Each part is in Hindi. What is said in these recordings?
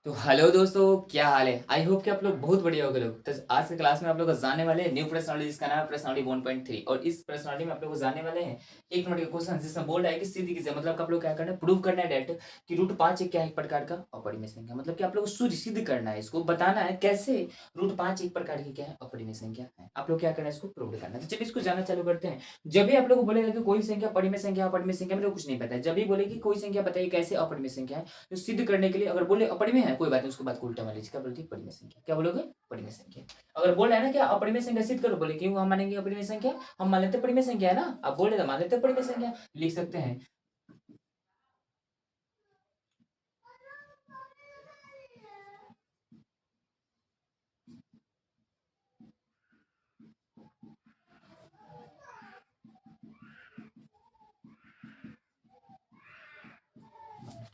तो हेलो दोस्तों, क्या हाल है। आई होप कि आप लोग बहुत बढ़िया होगे लोग। तो आज के क्लास में आप लोग को जानने वाले हैं न्यू पर्सनालिटी, जिसका नाम है पर्सनालिटी 1.3। और इस पर्सनालिटी में आप लोग को जानने वाले हैं एक नंबर के क्वेश्चन, जिसमें बोल रहा है कि सीधी से मतलब आप लोग क्या करना है, प्रूव करना है डायरेक्ट कि रूट 5 एक क्या है, एक प्रकार का अपरिमेय संख्या। मतलब कि आप लोग को सिद्ध करना है, इसको बताना है कैसे रूट 5 एक प्रकार की क्या है, अपरिमेय संख्या है। आप लोग क्या करना है, इसको प्रूव करना है। तो चलिए इसको जानना चालू करते हैं। जब भी आप लोग को बोलेगा कि कोई संख्या परिमेय संख्या, अपरिमेय संख्या, मेरे को कुछ नहीं पता है। जब भी बोले कि कोई संख्या बताइए कैसे अपरिमेय संख्या है, तो सिद्ध करने के लिए अगर बोले अपरिमेय है कोई बात नहीं, उसके बाद को उल्टा मान लीजिए, क्या बोलती है, परिमेय संख्या। क्या बोलोगे, परिमेय संख्या। अगर बोल रहा है ना क्या अपरिमेय संख्या सिद्ध करो, बोले क्यों हम मानेंगे अपरिमेय संख्या, हम मान लेते परिमेय संख्या है ना, आप बोल रहे थे मान लेते परिमेय संख्या, लिख सकते हैं।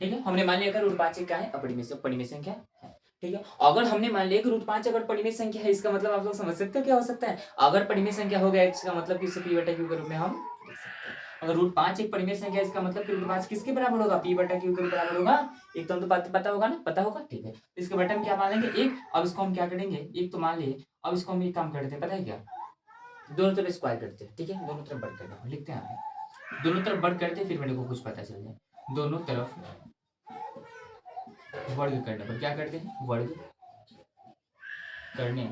ठीक है, हमने मान लिया अगर रूट 5 क्या है, परिमेय संख्या है। ठीक है, अगर हमने मान लिया कि रूट 5 अगर परिमेय संख्या है, इसका मतलब आप लोग समझ सकते हो क्या हो सकता है। अगर परिमेय संख्या हो गया इसका मतलब कि इसे पी बटा क्यू के रूप में हम लिख सकते हैं। अगर रूट 5 एक परिमेय संख्या है, इसका मतलब कि रूट 5 किसके बराबर होगा, पी बटा क्यू के बराबर होगा। एकदम तो पता होगा ना, पता होगा। ठीक है, तो इसके बटे में क्या मान लेंगे, एक। अब इसको हम क्या करेंगे, एक तो मान लिए। अब इसको हम एक काम करते हैं, पता है क्या, दोनों तरफ स्क्वायर करते हैं। ठीक है, दोनों तरफ बढ़ करते हैं, लिखते हैं आगे। दोनों तरफ बढ़ करते हैं, फिर मेरे को कुछ पता चल जाए। दोनों तरफ वर्ग करने पर क्या करते हैं, वर्ग करने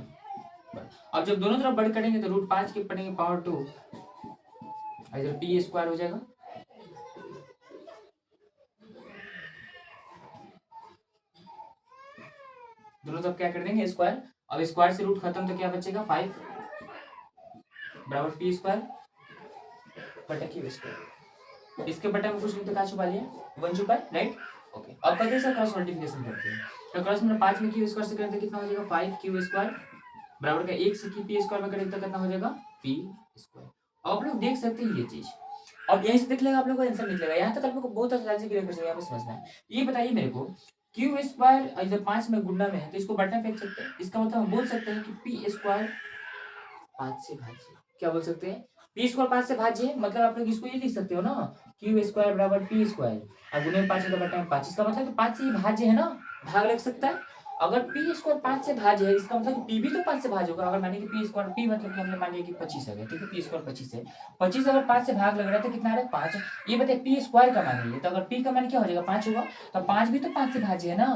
पर। अब जब दोनों तरफ वर्ग करेंगे तो रूट 5 के पढ़ेंगे पावर 2, इधर पी स्क्वायर हो जाएगा। दोनों तरफ क्या कर देंगे, स्क्वायर। अब स्क्वायर से रूट खत्म तो क्या बचेगा, 5 बराबर पी स्क्वायर बटा क्यू स्क्वायर। इसके बटे में कुछ नहीं तो क्या छुपा लिया, 1 छुपा है, राइट। ओके, अब कहते हैं क्रॉस मल्टीप्लिकेशन करते हैं। तो क्रॉस में 5 में क्यू स्क्वायर से करते कितना हो जाएगा, 5 क्यू स्क्वायर बराबर का 1 से पी स्क्वायर में करेंगे तो कितना हो जाएगा, पी स्क्वायर। आप लोग देख सकते हैं ये चीज। अब यहीं से देख लेगा आप लोग को आंसर निकलेगा। यहाँ तक आप लोग को बहुत आसानी से क्लियर कर सकते हैं, यहाँ पे समझना है। ये बताइए मेरे को, क्यू स्क्वायर इधर 5 में गुणा में है तो इसको बटा फेंक सकते हैं। इसका मतलब हम बोल सकते हैं कि पी स्क्वायर 5 से भाज्य। क्या बोल सकते हैं, पी स्क्वायर 5 से भाज्य। मतलब आप लोग इसको ये लिख सकते हो ना, क्यू स्क्वायर बराबर पी स्क्वायर और गुणे में 5 का बटा में 5। इसका मतलब कि 5 से ये भाज्य है ना, भाग लग सकता है। अगर पी स्क्वायर 5 से भाज्य है, इसका मतलब पी भी तो 5 से भाज्य होगा। अगर मानिए कि पी स्क्वायर, पी मतलब कि हमने मान लिया कि 25 है, ठीक है, पी स्क्वायर 25 है। 25 अगर 5 से भाग लग रहा है तो कितना आ रहा है, 5। ये बताइए पी स्क्वायर का मान है, तो अगर पी का मान क्या हो जाएगा, 5 होगा। तो 5 भी तो 5 से भाज्य है ना,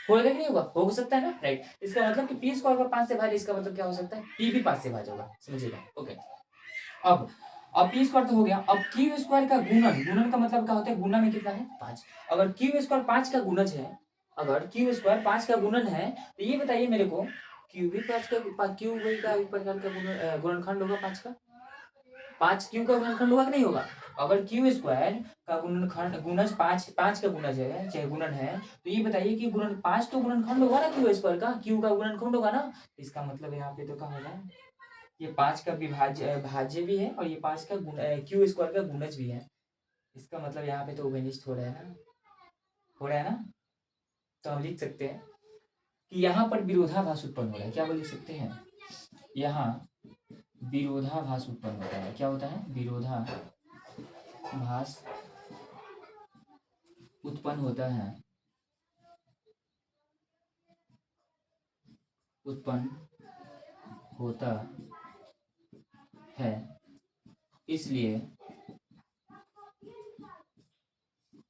होगा कि नहीं होगा, हो सकता है ना, राइट। इसका मतलब कि पी स्क्वायर का 5 से भाज्य, इसका मतलब क्या हो सकता है, पी भी 5 से भाज्य होगा, समझिएगा। ओके, अब अब पी स्क्वायर तो हो गया। अब क्यू स्क्वायर का गुणन, गुणन का मतलब क्या होता है, गुणा में कितना है, 5। अगर क्यू स्क्वायर 5 का गुणज है, अगर क्यू स्क्वायर 5 का गुणन है, तो ये बताइए मेरे को, क्यू भी 5 का, क्यू भी का एक प्रकार का गुणनखंड होगा 5 का। 5 क्यू का गुणनखंड होगा कि नहीं होगा। अगर क्यू स्क्वायर का गुणनखंड, गुणज 5, 5 का गुणज है चाहे गुणन है, तो ये बताइए कि गुणन 5 तो गुणनखंड होगा ना क्यू स्क्वायर का, क्यू का गुणनखंड होगा ना। इसका मतलब यहाँ पे तो क्या होगा, ये 5 का विभाज्य भाज्य भी है और ये 5 का क्यू स्क्वायर का गुणज भी है। इसका मतलब यहाँ पे तो ओवेनिस्ट हो रहा है ना, हो रहा है ना। तो हम लिख सकते हैं कि यहाँ पर विरोधाभास उत्पन्न हो रहा है। क्या बोल सकते हैं, यहाँ विरोधाभास उत्पन्न होता है। क्या होता है, विरोधाभास उत्पन्न होता है, उत्पन्न होता है। इसलिए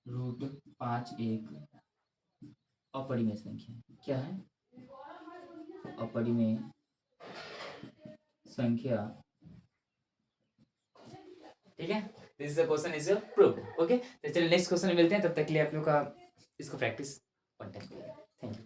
रूट 5 एक अपरिमेय संख्या है। क्या है, अपरिमेय संख्या। ठीक है, this is question is proved. Okay, तो चलिए नेक्स्ट क्वेश्चन में मिलते हैं। तब तक के लिए आप लोग का इसको प्रैक्टिस 1 टाइम। Thank you.